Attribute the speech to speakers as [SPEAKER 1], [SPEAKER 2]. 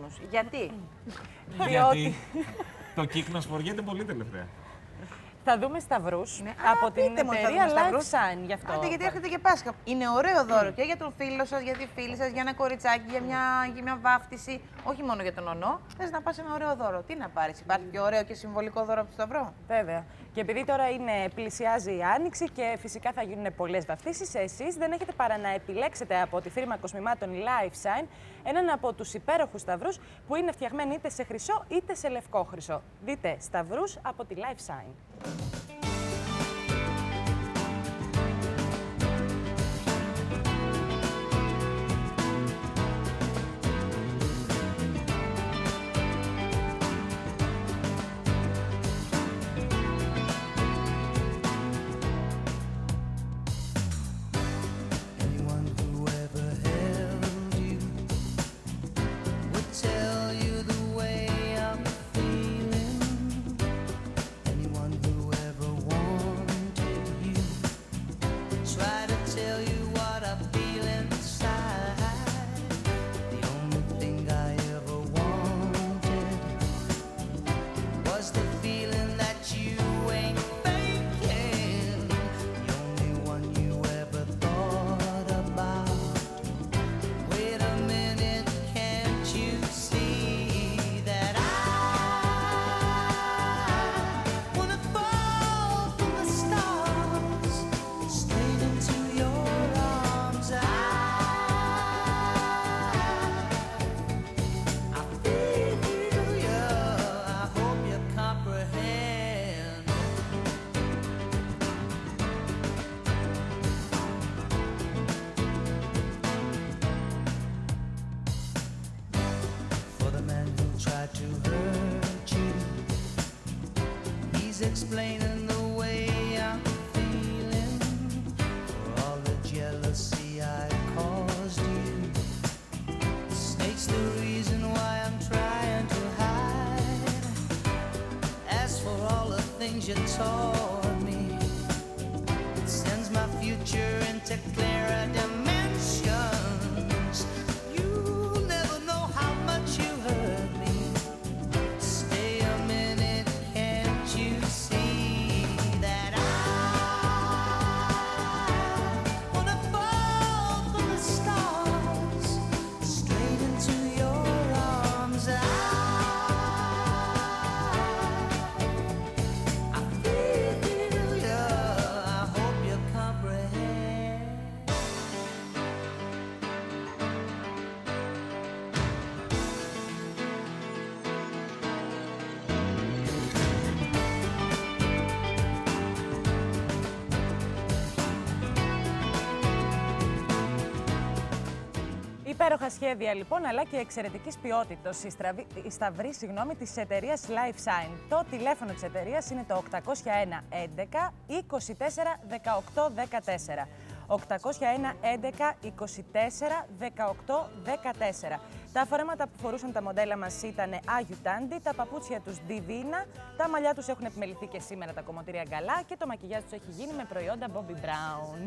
[SPEAKER 1] κόσμους. Γιατί?
[SPEAKER 2] Γιατί το κύκνο σφοριέται πολύ τελευταία.
[SPEAKER 3] Θα δούμε σταυρούς
[SPEAKER 1] Ναι.
[SPEAKER 3] από την
[SPEAKER 1] πείτε μου, θα
[SPEAKER 3] εταιρεία
[SPEAKER 1] δούμε σταυρούς.
[SPEAKER 3] Life Sign. Γι' αυτό.
[SPEAKER 1] Άντε, γιατί έρχεται και Πάσχα. Είναι ωραίο δώρο και για τον φίλο σας, για τη φίλη σας, για ένα κοριτσάκι, για μια βάφτιση. Όχι μόνο για τον ονό. Θες να πας ένα ωραίο δώρο. Τι να πάρεις, υπάρχει πιο ωραίο και συμβολικό δώρο από το σταυρό?
[SPEAKER 3] Βέβαια. Και επειδή τώρα πλησιάζει η Άνοιξη και φυσικά θα γίνουν πολλές βαφτίσεις, εσείς δεν έχετε παρά να επιλέξετε από τη φίρμα κοσμημάτων Life Sign έναν από τους υπέροχους σταυρούς που είναι φτιαγμένοι είτε σε χρυσό είτε σε λευκό χρυσό. Δείτε σταυρούς από τη Life Sign.
[SPEAKER 4] Explaining the way I'm feeling for all the jealousy I caused you. The snake's the reason why I'm trying to hide. As for all the things you taught me, it sends my future into clearer dimensions. You'll never know how much you hurt me. Stay a minute, can't you see that I wanna fall from the stars straight into your arms? I feel you, I hope you comprehend.
[SPEAKER 3] Υπέροχα σχέδια λοιπόν, αλλά και εξαιρετικής ποιότητας. Η σταυρή της εταιρείας Life Sign. Το τηλέφωνο της εταιρείας είναι το 801 11 24 18 14. 801 11 24 18 14. Τα φορέματα που φορούσαν τα μοντέλα μας ήταν Άγιου Τάντι, τα παπούτσια τους Divina, τα μαλλιά τους έχουν επιμεληθεί και σήμερα τα κομμωτήρια Γκαλά και το μακιγιάζ τους έχει γίνει με προϊόντα Bobbi Brown.